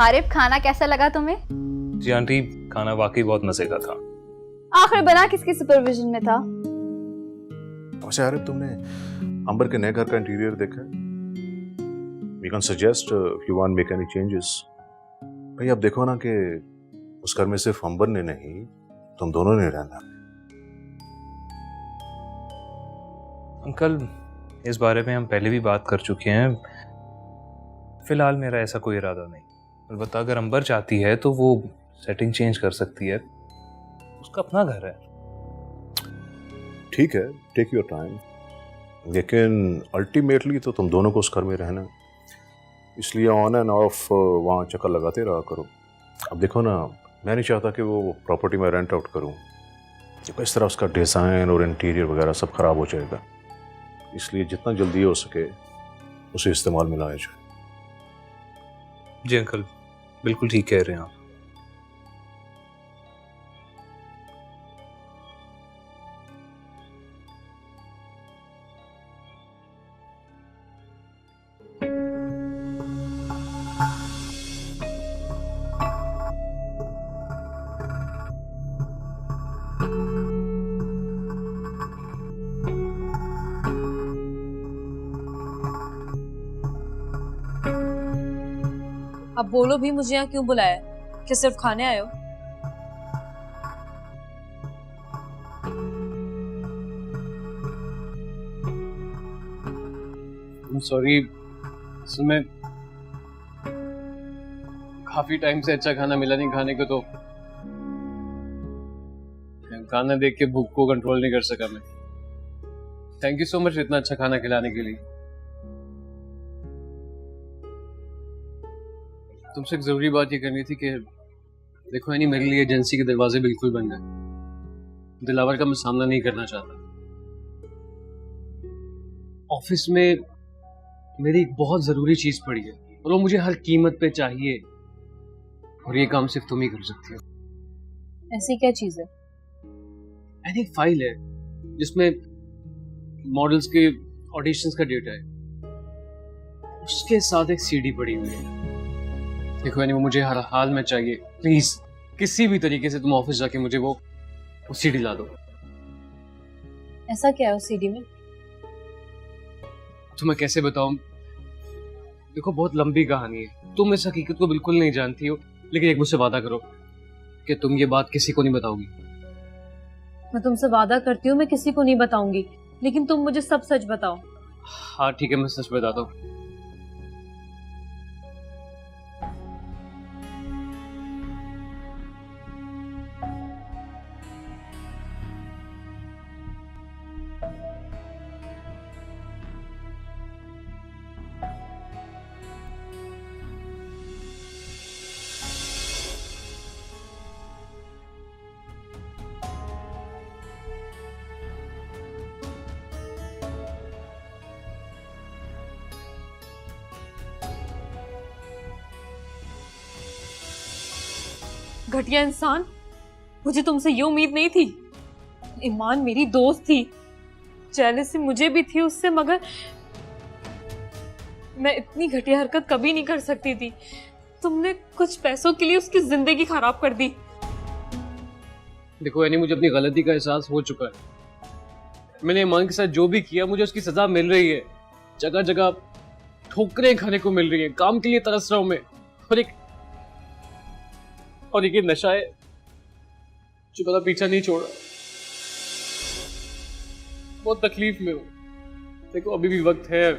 आरिफ, खाना कैसा लगा तुम्हें? जी आंटी, खाना वाकई बहुत मजे का था। आखिर बना किसके सुपरविजन में था? वैसे आरिफ, तुमने अंबर के नए घर का इंटीरियर देखा है? We can suggest if you want make any changes. भाई अब देखो ना कि उस घर में सिर्फ अंबर ने नहीं, तुम दोनों ने रहना। अंकल, इस बारे में हम पहले भी बात कर चुके हैं। फिलहाल मेरा ऐसा कोई इरादा नहीं। अलबत्ता अगर अंबर चाहती है तो वो सेटिंग चेंज कर सकती है, उसका अपना घर है। ठीक है, टेक योर टाइम, लेकिन अल्टीमेटली तो तुम दोनों को उस घर में रहना है, इसलिए ऑन एंड ऑफ वहाँ चक्कर लगाते रहा करो। अब देखो ना, मैं नहीं चाहता कि वो प्रॉपर्टी में रेंट आउट करूँ, क्योंकि इस तरह उसका डिज़ाइन और इंटीरियर वगैरह सब ख़राब हो जाएगा। इसलिए जितना जल्दी हो सके उसे इस्तेमाल में लाया जाए। जी अंकल, बिल्कुल ठीक कह रहे हैं आप। अब बोलो भी, मुझे यहाँ क्यों बुलाया? क्या सिर्फ खाने आए हो? सॉरी, मैं काफी टाइम से अच्छा खाना मिला नहीं खाने को, तो खाना देख के भूख को कंट्रोल नहीं कर सका मैं। थैंक यू सो मच इतना अच्छा खाना खिलाने के लिए। तुमसे एक जरूरी बात ये करनी थी कि देखो यानी मेरे लिए एजेंसी के दरवाजे बिल्कुल बंद है। दिलावर का मैं सामना नहीं करना चाहता। ऑफिस में मेरी एक बहुत जरूरी चीज पड़ी है और वो मुझे हर कीमत पे चाहिए, और ये काम सिर्फ तुम ही कर सकती हो। ऐसी क्या चीज है? यानी एक फाइल है जिसमें मॉडल्स के ऑडिशंस का डेटा है, उसके साथ एक सीडी पड़ी हुई है। देखो यानी वो मुझे हर हाल में चाहिए। प्लीज किसी भी तरीके से तुम ऑफिस जाके मुझे वो सीडी ला दो। ऐसा क्या है उस सीडी में? तो मैं कैसे बताऊं? देखो बहुत लंबी कहानी है, तुम इस हकीकत को बिल्कुल नहीं जानती हो, लेकिन एक मुझसे वादा करो कि तुम ये बात किसी को नहीं बताओगी। मैं तुमसे वादा करती हूँ मैं किसी को नहीं बताऊंगी, लेकिन तुम मुझे सब सच बताओ। हाँ ठीक है, मैं सच बताता हूँ। घटिया इंसान, मुझे तुमसे ये उम्मीद नहीं थी। ईमान मेरी दोस्त थी, जेलसी मुझे भी थी उससे, मगर मैं इतनी घटिया हरकत कभी नहीं कर सकती थी। तुमने कुछ पैसों के लिए उसकी जिंदगी खराब कर दी। देखो यानी मुझे अपनी गलती का एहसास हो चुका है। मैंने ईमान के साथ जो भी किया, मुझे उसकी सजा मिल रही है। जगह जगह ठोकरें खाने को मिल रही हैं, काम के लिए तरस रहा हूं मैं, और एक नशा है जो मेरा पीछा नहीं छोड़ रहा। बहुत तकलीफ में हूं। देखो अभी भी वक्त है।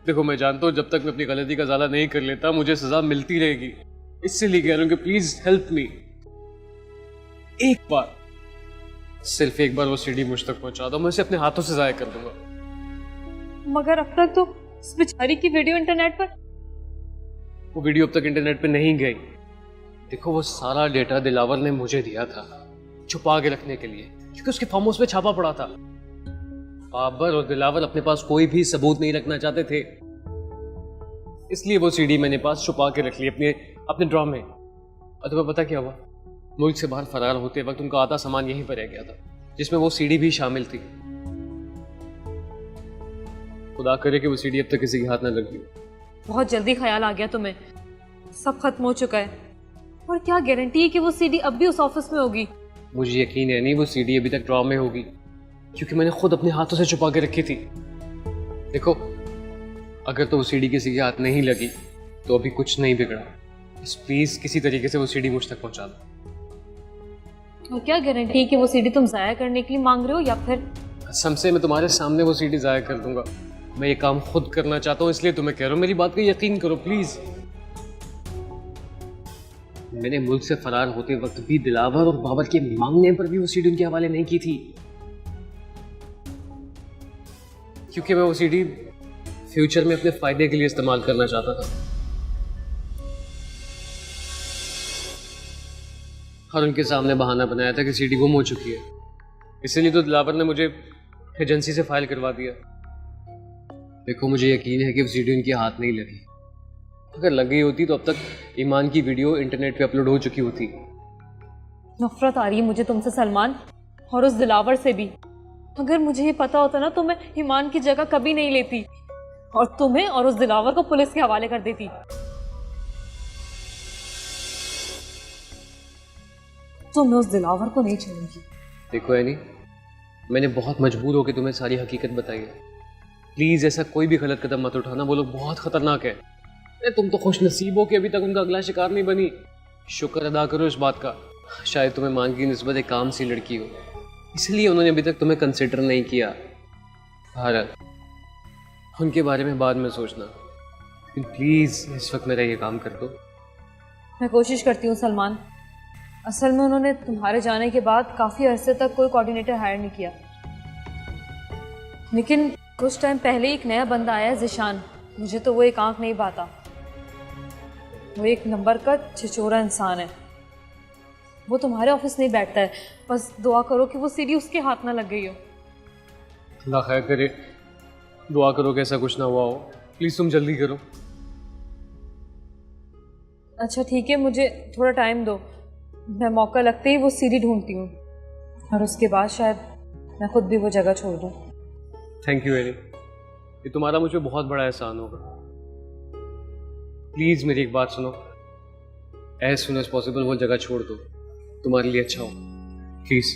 देखो मैं जानता हूं जब तक मैं अपनी गलती का ज़ाला नहीं कर लेता मुझे सजा मिलती रहेगी। इसलिए कह रहा हूं कि प्लीज हेल्प मी। एक बार, सिर्फ एक बार वो सीडी मुझ तक पहुंचा दो, मैं उसे अपने हाथों से जाया कर दूंगा। मगर अब तक तो उस बेचारी की वीडियो इंटरनेट पर। वो वीडियो अब तक इंटरनेट पे नहीं गई। देखो वो सारा डेटा दिलावर ने मुझे दिया था छुपा के रखने के लिए, क्योंकि उसके फार्म हाउस पे छापा पड़ा था। बाबर और दिलावर अपने पास कोई भी सबूत नहीं रखना चाहते थे, इसलिए वो सीडी मैंने पास छुपा के रख ली अपने ड्रॉ में। और तुम्हें पता क्या हुआ? मुल्क से बाहर फरार होते वक्त उनका आधा सामान यहीं पर रह गया था, जिसमें वो सीडी भी शामिल थी। खुदा करे कि वो सीडी अब तक किसी के हाथ न लग गई। बहुत जल्दी ख्याल आ गया तुम्हें। सब खत्म हो चुका है। और क्या गारंटी है कि वो सीडी अब भी उस ऑफिस में होगी? मुझे यकीन है नहीं वो सीडी अभी तक ड्रॉ में होगी, क्योंकि मैंने खुद अपने हाथों से छुपा के रखी थी। देखो, अगर तो वो सीडी किसी के हाथ नहीं लगी तो अभी कुछ नहीं बिगड़ा। बस प्लीज किसी तरीके से वो सीडी मुझ तक पहुंचा दो। और क्या गारंटी है कि वो सीडी तुम जाया करने के लिए मांग रहे हो, या फिर? कसम से मैं तुम्हारे सामने वो सीडी जाया कर दूंगा। मैं ये काम खुद करना चाहता हूँ, इसलिए तुम्हें कह रहा हूँ मेरी बात पे यकीन करो प्लीज। मैंने मुल्क से फरार होते वक्त भी दिलावर और बाबर के मांगने पर भी वो सीडी उनके हवाले नहीं की थी, क्योंकि मैं वो सीडी फ्यूचर में अपने फायदे के लिए इस्तेमाल करना चाहता था। और उनके सामने बहाना बनाया था कि सीडी गुम हो चुकी है, इसीलिए तो दिलावर ने मुझे एजेंसी से फाइल करवा दिया। देखो, मुझे यकीन है कि वो सीडी उनके हाथ नहीं लगी। अगर लग गई होती तो अब तक ईमान की वीडियो इंटरनेट पे अपलोड हो चुकी होती। नफरत आ रही है मुझे तुमसे सलमान, और उस दिलावर से भी। अगर मुझे ये पता होता ना तो मैं ईमान की जगह कभी नहीं लेती और तुम्हें और उस दिलावर को पुलिस के हवाले कर देती। तो मैं उस दिलावर को नहीं छोड़ूंगी। देखो एनी, मैंने बहुत मजबूर होकर तुम्हें सारी हकीकत बताई है। प्लीज ऐसा कोई भी गलत कदम मत उठाना, वो लोग बहुत खतरनाक है। तुम तो खुश नसीब हो कि अभी तक उनका अगला शिकार नहीं बनी। शुक्र अदा करो इस बात का, शायद तुम्हें मान की निस्बत एक काम सी लड़की हो, इसलिए उन्होंने अभी तक तुम्हें कंसिडर नहीं किया। भारत, उनके बारे में बाद में सोचना, प्लीज इस वक्त मेरा ये काम कर दो। मैं कोशिश करती हूँ सलमान। असल में उन्होंने तुम्हारे जाने के बाद काफ़ी अरसे तक कोई कोऑर्डिनेटर हायर नहीं किया, लेकिन कुछ टाइम पहले एक नया बंदा आया, ज़िशान। मुझे तो वो एक आंख नहीं पाता। वो एक नंबर का छिछोरा इंसान है। वो तुम्हारे ऑफिस नहीं बैठता है। बस दुआ करो कि वो सीडी उसके हाथ ना लग गई हो। अल्लाह खैर करे, दुआ करो कि ऐसा कुछ ना हुआ हो। प्लीज तुम जल्दी करो। अच्छा ठीक है, मुझे थोड़ा टाइम दो। मैं मौका लगते ही वो सीडी ढूंढती हूँ और उसके बाद शायद मैं खुद भी वो जगह छोड़ दूँ। थैंक यू एनी, ये तुम्हारा मुझ पर बहुत बड़ा एहसान होगा। प्लीज मेरी एक बात सुनो, एज सुन एज पॉसिबल वो जगह छोड़ दो, तुम्हारे लिए अच्छा हो। प्लीज।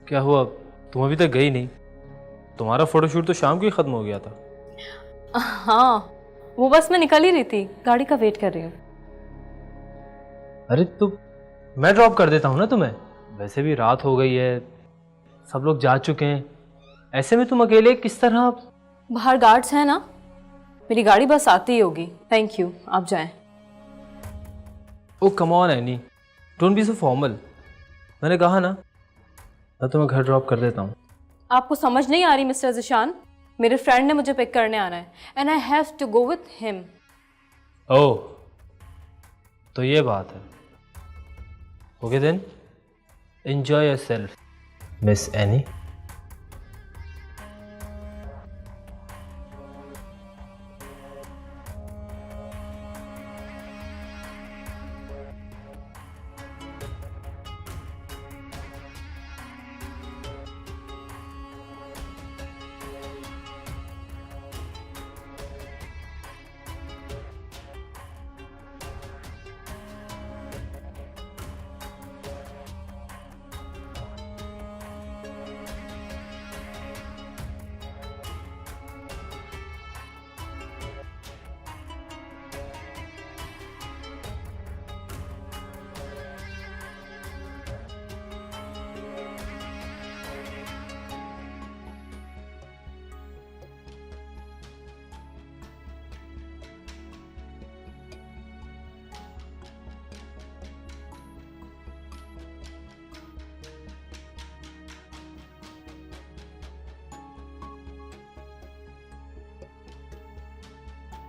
क्या हुआ, तुम अभी तक गई नहीं? तुम्हारा फोटोशूट तो शाम को ही ख़त्म हो गया था। हाँ, वो बस मैं निकल ही रही थी, गाड़ी का वेट कर रही हूँ। अरे तो मैं ड्रॉप कर देता हूँ ना तुम्हें, वैसे भी रात हो गई है, सब लोग जा चुके हैं। ऐसे में तुम अकेले किस तरह? बाहर गार्ड्स हैं ना, मेरी गाड़ी बस आती ही होगी। थैंक यू, आप जाएं। Oh come on Annie, don't be so formal. मैंने कहा ना, मैं तुम्हें घर ड्रॉप कर देता हूँ। आपको समझ नहीं आ रही मिस्टर ज़िशान, मेरे फ्रेंड ने मुझे पिक करने आना है and I have to go with him. Oh, तो ये बात है। Okay then, enjoy yourself Miss Annie.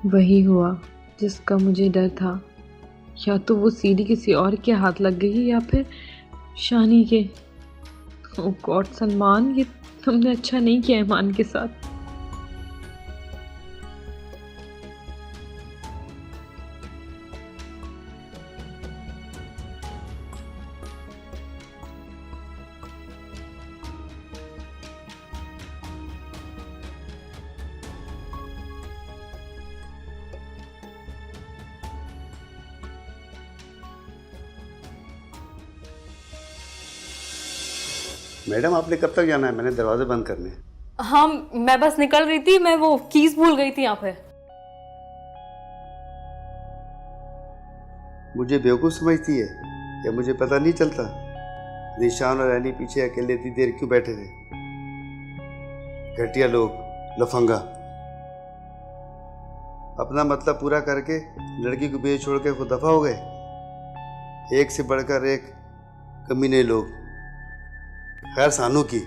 वही हुआ जिसका मुझे डर था। या तो वो सीढ़ी किसी और के हाथ लग गई या फिर शानी के। ओ गॉड सलमान, ये तुमने अच्छा नहीं किया ईमान के साथ। मैडम आपने कब तक जाना है? मैंने दरवाजे बंद करने हैं। हाँ, मैं बस निकल रही थी, मैं वो कीज भूल गई थी यहाँ पे। मुझे बेवकूफ़ समझती है या मुझे पता नहीं चलता? निशान और एनी पीछे अकेले इतनी देर क्यों बैठे थे? घटिया लोग, लफंगा। अपना मतलब पूरा करके लड़की को बेच छोड़ के खुद दफा हो गए। एक से बढ़कर एक कमीने लोग। खैर सानू की।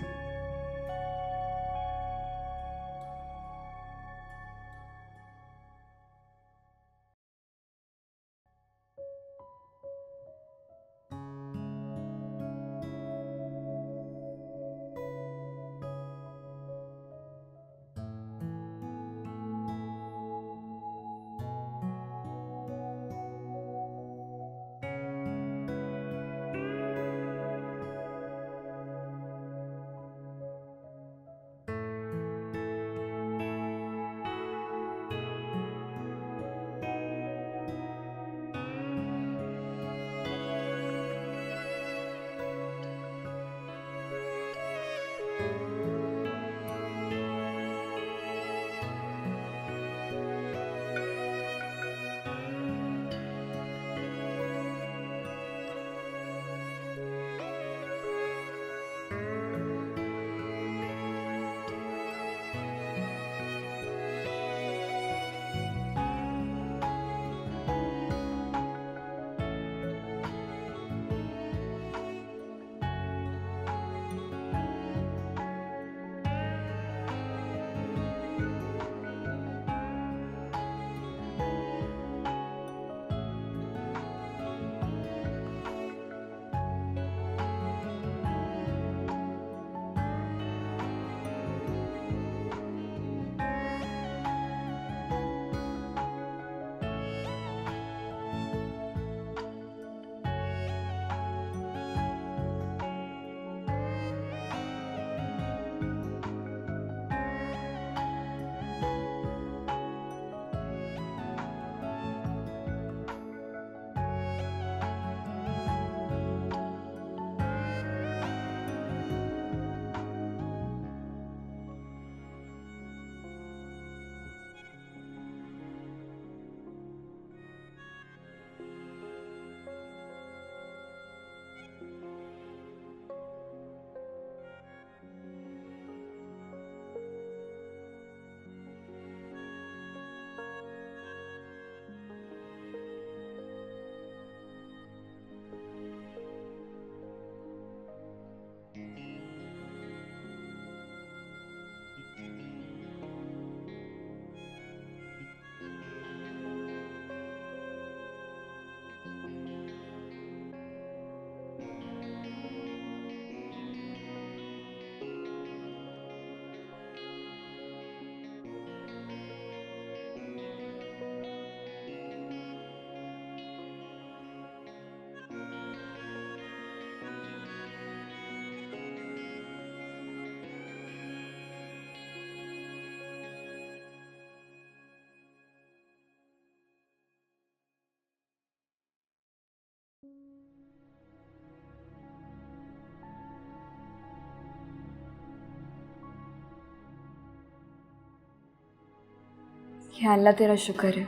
या अल्लाह तेरा शुक्र है,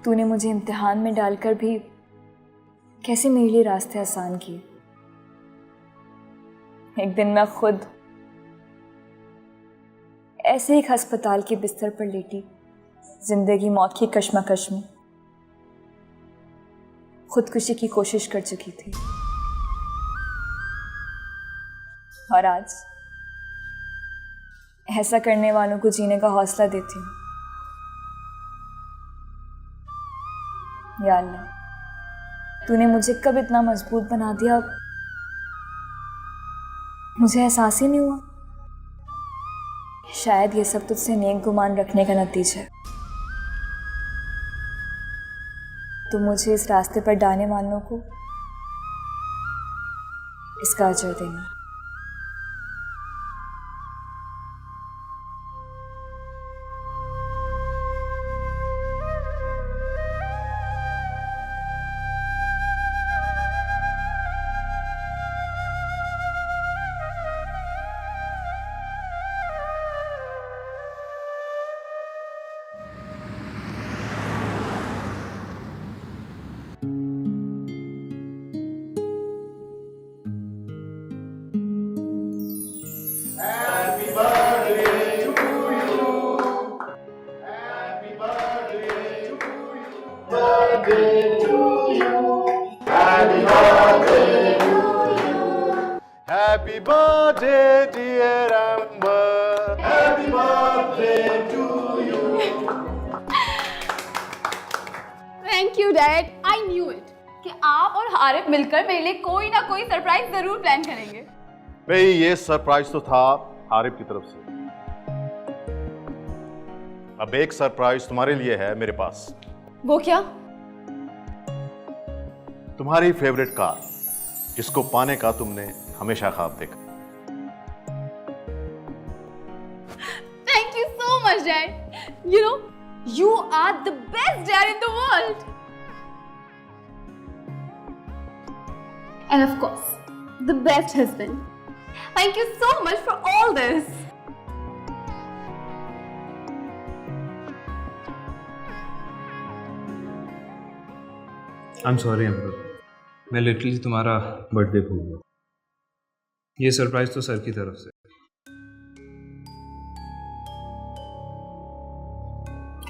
तूने मुझे इम्तिहान में डालकर भी कैसे मेरे लिए रास्ते आसान किए। एक दिन मैं खुद ऐसे एक अस्पताल के बिस्तर पर लेटी, जिंदगी मौत की कश्मकश में खुदकुशी की कोशिश कर चुकी थी। और आज ऐसा करने वालों को जीने का हौसला देती हूँ। या अल्लाह, तूने मुझे कब इतना मजबूत बना दिया, मुझे एहसास ही नहीं हुआ। शायद ये सब तुझसे नेक गुमान रखने का नतीजा है। तो मुझे इस रास्ते पर डालने वालों को इसका अजर देना। Happy birthday, dear Amber. Happy birthday to you. Thank you dad, I knew it कि आप और हारिफ मिलकर मेरे लिए कोई ना कोई सरप्राइज जरूर प्लान करेंगे। भाई ये सरप्राइज तो था हारिफ की तरफ से। अब एक सरप्राइज तुम्हारे लिए है मेरे पास। वो क्या? तुम्हारी फेवरेट कार, जिसको पाने का तुमने हमेशा ख्वाब देखा। Thank you so much dad. You know you are the best dad in the world. And of course the best husband. Thank you so much for all this. I am sorry Amrit, मैं literally तुम्हारा birthday भूल गया। ये surprise तो sir की तरफ से।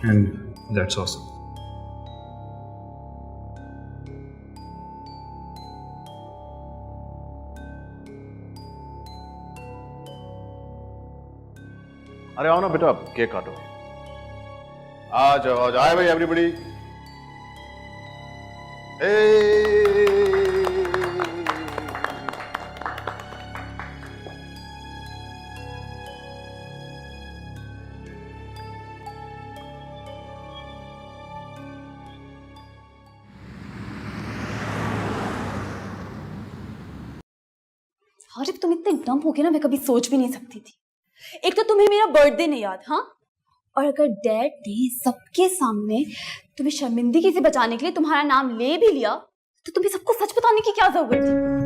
And that's awesome. अरे आओ ना बेटा, केक काटो। आ जाओ आ जाओ, आए भाई एवरीबॉडी। हारिफ तुम इतने डम हो गए ना, मैं कभी सोच भी नहीं सकती थी। एक तो तुम्हें मेरा बर्थडे नहीं याद, हाँ, और अगर डैड ने सबके सामने तुम्हें शर्मिंदगी से बचाने के लिए तुम्हारा नाम ले भी लिया तो तुम्हें सबको सच बताने की क्या जरूरत थी?